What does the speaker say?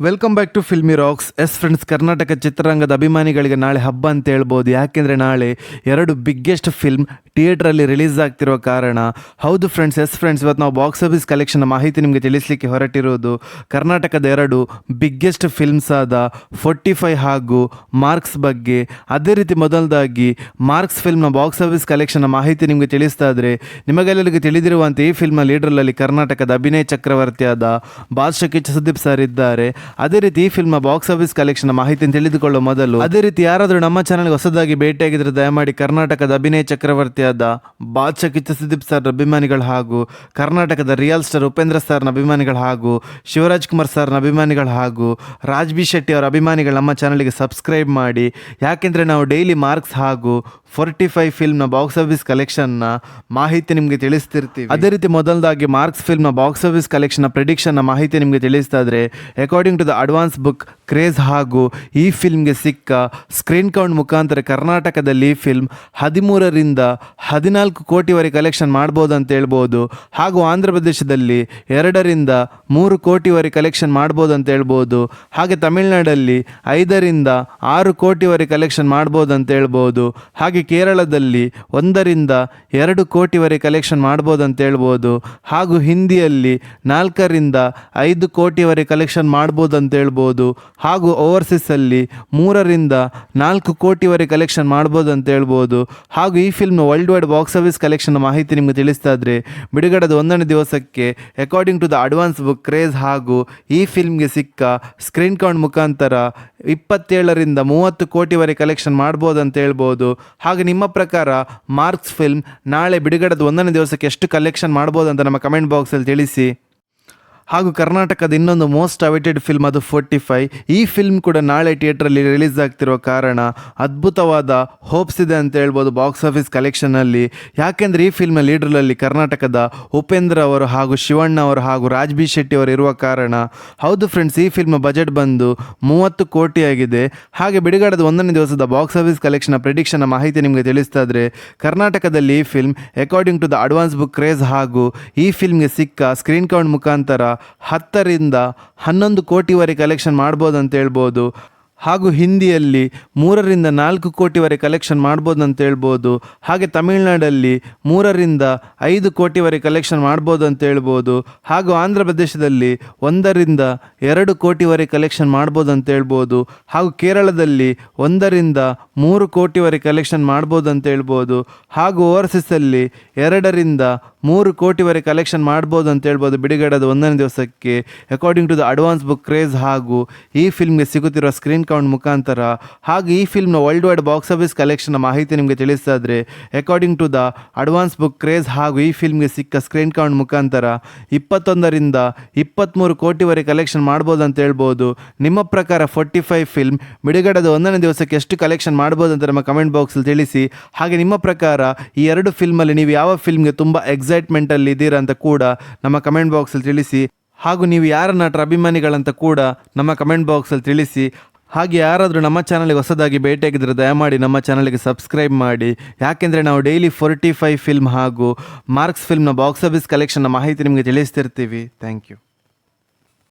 Welcome back to Filmy Rocks. Friends, Karnataka ಚಿತ್ರರಂಗದ ಅಭಿಮಾನಿಗಳಿಗೆ ನಾಳೆ ಹಬ್ಬ ಅಂತ ಹೇಳ್ಬೋದು. ಯಾಕೆಂದರೆ ನಾಳೆ ಎರಡು ಬಿಗ್ಗೆಸ್ಟ್ ಫಿಲ್ಮ್ ಥಿಯೇಟ್ರಲ್ಲಿ ರಿಲೀಸ್ ಆಗ್ತಿರೋ ಕಾರಣ. ಹೌದು ಫ್ರೆಂಡ್ಸ್, ಇವತ್ತು ನಾವು ಬಾಕ್ಸ್ ಆಫೀಸ್ ಕಲೆಕ್ಷನ್ ಮಾಹಿತಿ ನಿಮಗೆ ತಿಳಿಸಲಿಕ್ಕೆ ಹೊರಟಿರೋದು. ಕರ್ನಾಟಕದ ಎರಡು ಬಿಗ್ಗೆಸ್ಟ್ ಫಿಲ್ಮ್ಸ್ ಆದ 45 ಹಾಗೂ ಮಾರ್ಕ್ಸ್ ಬಗ್ಗೆ. ಅದೇ ರೀತಿ ಮೊದಲದಾಗಿ ಮಾರ್ಕ್ಸ್ ಫಿಲ್ಮ್ನ ಬಾಕ್ಸ್ ಆಫೀಸ್ ಕಲೆಕ್ಷನ್ ಮಾಹಿತಿ ನಿಮಗೆ ತಿಳಿಸ್ತಾ ಇದ್ರೆ, ನಿಮಗೆಲ್ಲರಿಗೂ ತಿಳಿದಿರುವಂತೆ ಈ ಫಿಲ್ಮ್ನ ಲೀಡರ್ನಲ್ಲಿ ಕರ್ನಾಟಕದ ಅಭಿನಯ ಚಕ್ರವರ್ತಿಯಾದ ಬಾದ್ಶಾ ಕಿಚ್ಚ ಸುದೀಪ್ ಸರ್ ಇದ್ದಾರೆ. ಅದೇ ರೀತಿ ಈ ಫಿಲ್ಮ್ ಬಾಕ್ಸ್ ಆಫೀಸ್ ಕಲೆಕ್ಷನ್ ಮಾಹಿತಿ ತಿಳಿದುಕೊಳ್ಳುವ ಮೊದಲು, ಅದೇ ರೀತಿ ಯಾರಾದರೂ ನಮ್ಮ ಚಾನಲ್ಗೆ ಹೊಸದಾಗಿ ಭೇಟಿಯಾಗಿದ್ರೆ ದಯಮಾಡಿ ಕರ್ನಾಟಕದ ಅಭಿನಯ ಚಕ್ರವರ್ತಿಯಾದ ಬಾದ್ಶಾ ಕಿಚ್ಚ ಸುದೀಪ್ ಸರ್ ಅಭಿಮಾನಿಗಳು ಹಾಗೂ ಕರ್ನಾಟಕದ ರಿಯಲ್ ಸ್ಟಾರ್ ಉಪೇಂದ್ರ ಸರ್ನ ಅಭಿಮಾನಿಗಳು ಹಾಗೂ ಶಿವರಾಜ್ ಕುಮಾರ್ ಸರ್ನ ಅಭಿಮಾನಿಗಳು ಹಾಗೂ ರಾಜ್ ಬಿ ಶೆಟ್ಟಿ ಅವರ ಅಭಿಮಾನಿಗಳು ನಮ್ಮ ಚಾನಲ್ಗೆ ಸಬ್ಸ್ಕ್ರೈಬ್ ಮಾಡಿ. ಯಾಕೆಂದರೆ ನಾವು ಡೈಲಿ ಮಾರ್ಕ್ಸ್ ಹಾಗೂ 45 ಫಿಲ್ಮ್ನ ಬಾಕ್ಸ್ ಆಫೀಸ್ ಕಲೆಕ್ಷನ್ನ ಮಾಹಿತಿ ನಿಮಗೆ ತಿಳಿಸ್ತಿರ್ತೀವಿ. ಅದೇ ರೀತಿ ಮೊದಲದಾಗಿ ಮಾರ್ಕ್ಸ್ ಫಿಲ್ಮ್ನ ಬಾಕ್ಸ್ ಆಫೀಸ್ ಕಲೆಕ್ಷನ್ನ ಪ್ರಿಡಿಕ್ಷನ್ನ ಮಾಹಿತಿ ನಿಮಗೆ ತಿಳಿಸ್ತಾ ಇದ್ರೆ, according to the advance book craze ಹಾಗೂ ಈ ಫಿಲ್ಮ್ಗೆ ಸಿಕ್ಕ ಸ್ಕ್ರೀನ್ ಕೌಂಟ್ ಮುಖಾಂತರ ಕರ್ನಾಟಕದಲ್ಲಿ ಈ ಫಿಲ್ಮ್ 13ರಿಂದ 14 ಕೋಟಿವರೆಗೆ ಕಲೆಕ್ಷನ್ ಮಾಡ್ಬೋದು ಅಂತ ಹೇಳ್ಬೋದು. ಹಾಗೂ ಆಂಧ್ರ ಪ್ರದೇಶದಲ್ಲಿ 2ರಿಂದ 3 ಕೋಟಿವರೆಗೆ ಕಲೆಕ್ಷನ್ ಮಾಡ್ಬೋದು ಅಂತ ಹೇಳ್ಬೋದು. ಹಾಗೆ ತಮಿಳುನಾಡಲ್ಲಿ 5ರಿಂದ 6 ಕೋಟಿವರೆಗೆ ಕಲೆಕ್ಷನ್ ಮಾಡ್ಬೋದು ಅಂತ ಹೇಳ್ಬೋದು. ಹಾಗೆ ಕೇರಳದಲ್ಲಿ 1ರಿಂದ 2 ಕೋಟಿವರೆಗೆ ಕಲೆಕ್ಷನ್ ಮಾಡ್ಬೋದು ಅಂತ ಹೇಳ್ಬೋದು. ಹಾಗೂ ಹಿಂದಿಯಲ್ಲಿ 4ರಿಂದ 5 ಕೋಟಿವರೆಗೆ ಕಲೆಕ್ಷನ್ ಮಾಡ್ಬೋದು ಅಂತ ಹೇಳ್ಬೋದು. ಹಾಗೂ ಓವರ್ಸೀಸಲ್ಲಿ 3ರಿಂದ 4 ಕೋಟಿವರೆಗೆ ಕಲೆಕ್ಷನ್ ಮಾಡ್ಬೋದು ಅಂತ ಹೇಳ್ಬೋದು. ಹಾಗೂ ಈ ಫಿಲ್ಮ್ನ world wide box office collection ಮಾಹಿತಿ ನಿಮಗೆ ತಿಳಿಸ್ತಾ ಇದ್ರೆ, ಬಿಡುಗಡೆದ 1ನೇ ದಿವಸಕ್ಕೆ according to the advance book craze ಹಾಗೂ ಈ ಫಿಲ್ಮ್ಗೆ ಸಿಕ್ಕ ಸ್ಕ್ರೀನ್ ಕೌಂಟ್ ಮುಖಾಂತರ 27ರಿಂದ 30 ಕೋಟಿವರೆಗೆ ಕಲೆಕ್ಷನ್ ಮಾಡ್ಬೋದು ಅಂತ ಹೇಳ್ಬೋದು. ಹಾಗೆ ನಿಮ್ಮ ಪ್ರಕಾರ ಮಾರ್ಕ್ಸ್ ಫಿಲ್ಮ್ ನಾಳೆ ಬಿಡುಗಡೆದ 1ನೇ ದಿವಸಕ್ಕೆ ಎಷ್ಟು ಕಲೆಕ್ಷನ್ ಮಾಡ್ಬೋದು ಅಂತ ನಮ್ಮ ಕಮೆಂಟ್ ಬಾಕ್ಸಲ್ಲಿ ತಿಳಿಸಿ. ಹಾಗೂ ಕರ್ನಾಟಕದ ಇನ್ನೊಂದು ಮೋಸ್ಟ್ ಅವೈಟೆಡ್ ಫಿಲ್ಮ್ ಅದು 45. ಈ ಫಿಲ್ಮ್ ಕೂಡ ನಾಳೆ ಥಿಯೇಟ್ರಲ್ಲಿ ರಿಲೀಸ್ ಆಗ್ತಿರೋ ಕಾರಣ ಅದ್ಭುತವಾದ ಹೋಪ್ಸ್ ಇದೆ ಅಂತ ಹೇಳ್ಬೋದು ಬಾಕ್ಸ್ ಆಫೀಸ್ ಕಲೆಕ್ಷನಲ್ಲಿ. ಯಾಕೆಂದರೆ ಈ ಫಿಲ್ಮ್ನ ಲೀಡ್ರಲ್ಲಿ ಕರ್ನಾಟಕದ ಉಪೇಂದ್ರ ಅವರು ಹಾಗೂ ಶಿವಣ್ಣ ಅವರು ಹಾಗೂ ರಾಜ್ ಬಿ ಶೆಟ್ಟಿ ಅವರು ಇರುವ ಕಾರಣ. ಹೌದು ಫ್ರೆಂಡ್ಸ್, ಈ ಫಿಲ್ಮ್ ಬಜೆಟ್ ಬಂದು 30 ಕೋಟಿ ಆಗಿದೆ. ಹಾಗೆ ಬಿಡುಗಡೆದ 1ನೇ ದಿವಸದ ಬಾಕ್ಸ್ ಆಫೀಸ್ ಕಲೆಕ್ಷನ್ ಪ್ರಿಡಿಕ್ಷನ್ ಮಾಹಿತಿ ನಿಮಗೆ ತಿಳಿಸ್ತಾ ಇದ್ರೆ, ಕರ್ನಾಟಕದಲ್ಲಿ ಈ film according to the advance book craze ಹಾಗೂ ಈ ಫಿಲ್ಮ್ಗೆ ಸಿಕ್ಕ ಸ್ಕ್ರೀನ್ ಕೌಂಟ್ ಮುಖಾಂತರ 10ರಿಂದ 11 ಕೋಟಿವರೆಗೆ ಕಲೆಕ್ಷನ್ ಮಾಡ್ಬೋದು ಅಂತ ಹೇಳ್ಬೋದು. ಹಾಗೂ ಹಿಂದಿಯಲ್ಲಿ 3ರಿಂದ 4 ಕೋಟಿವರೆಗೆ ಕಲೆಕ್ಷನ್ ಮಾಡ್ಬೋದು ಅಂತ ಹೇಳ್ಬೋದು. ಹಾಗೆ ತಮಿಳುನಾಡಲ್ಲಿ 3ರಿಂದ 5 ಕೋಟಿವರೆಗೆ ಕಲೆಕ್ಷನ್ ಮಾಡ್ಬೋದು ಅಂತ ಹೇಳ್ಬೋದು. ಹಾಗೂ ಆಂಧ್ರ ಪ್ರದೇಶದಲ್ಲಿ 1ರಿಂದ 2 ಕೋಟಿವರೆಗೆ ಕಲೆಕ್ಷನ್ ಮಾಡ್ಬೋದು ಅಂತ ಹೇಳ್ಬೋದು. ಹಾಗೂ ಕೇರಳದಲ್ಲಿ 1ರಿಂದ 3 ಕೋಟಿವರೆಗೆ ಕಲೆಕ್ಷನ್ ಮಾಡ್ಬೋದು ಅಂತ ಹೇಳ್ಬೋದು. ಹಾಗೂ ಓವರ್ಸೀಸಲ್ಲಿ 2ರಿಂದ 3 ಕೋಟಿವರೆಗೆ ಕಲೆಕ್ಷನ್ ಮಾಡ್ಬೋದು ಅಂತ ಹೇಳ್ಬೋದು ಬಿಡುಗಡೆದ 1ನೇ ದಿವಸಕ್ಕೆ according to the advance book craze ಹಾಗೂ ಈ ಫಿಲ್ಮ್ಗೆ ಸಿಗುತ್ತಿರುವ ಸ್ಕ್ರೀನ್ ಕೌಂಟ್ ಮುಖಾಂತರ. ಹಾಗೂ ಈ ಫಿಲ್ಮ್ನ world wide box office collection ಮಾಹಿತಿ ನಿಮಗೆ ತಿಳಿಸ್ತಾ ಇದ್ರೆ, according to the advance book craze ಹಾಗೂ ಈ ಫಿಲ್ಮ್ಗೆ ಸಿಕ್ಕ ಸ್ಕ್ರೀನ್ ಕೌಂಟ್ ಮುಖಾಂತರ 21ರಿಂದ 23 ಕೋಟಿವರೆಗೆ ಕಲೆಕ್ಷನ್ ಮಾಡ್ಬೋದು ಅಂತ ಹೇಳ್ಬೋದು. ನಿಮ್ಮ ಪ್ರಕಾರ 45 ಫಿಲ್ಮ್ ಬಿಡುಗಡೆದ 1ನೇ ದಿವಸಕ್ಕೆ ಎಷ್ಟು ಕಲೆಕ್ಷನ್ ಮಾಡ್ಬೋದು ಅಂತ ನಮ್ಮ ಕಮೆಂಟ್ ಬಾಕ್ಸಲ್ಲಿ ತಿಳಿಸಿ. ಹಾಗೆ ನಿಮ್ಮ ಪ್ರಕಾರ ಈ ಎರಡು ಫಿಲ್ಮಲ್ಲಿ ನೀವು ಯಾವ ಫಿಲ್ಮ್ಗೆ ತುಂಬ ಎಕ್ಸೈಟ್ಮೆಂಟಲ್ಲಿ ಇದ್ದೀರಾ ಅಂತ ಕೂಡ ನಮ್ಮ ಕಮೆಂಟ್ ಬಾಕ್ಸಲ್ಲಿ ತಿಳಿಸಿ. ಹಾಗೂ ನೀವು ಯಾರ ನಟರ ಅಭಿಮಾನಿಗಳಂತ ಕೂಡ ನಮ್ಮ ಕಮೆಂಟ್ ಬಾಕ್ಸಲ್ಲಿ ತಿಳಿಸಿ. ಹಾಗೆ ಯಾರಾದರೂ ನಮ್ಮ ಚಾನಲ್ಗೆ ಹೊಸದಾಗಿ ಭೇಟಿಯಾಗಿದ್ದರೆ ದಯಮಾಡಿ ನಮ್ಮ ಚಾನಲ್ಗೆ ಸಬ್ಸ್ಕ್ರೈಬ್ ಮಾಡಿ. ಯಾಕೆಂದರೆ ನಾವು ಡೈಲಿ 45 ಫಿಲ್ಮ್ ಹಾಗೂ ಮಾರ್ಕ್ಸ್ ಫಿಲ್ಮ್ನ ಬಾಕ್ಸ್ ಆಫೀಸ್ ಕಲೆಕ್ಷನ್ನ ಮಾಹಿತಿ ನಿಮಗೆ ತಿಳಿಸ್ತಿರ್ತೀವಿ. Thank you.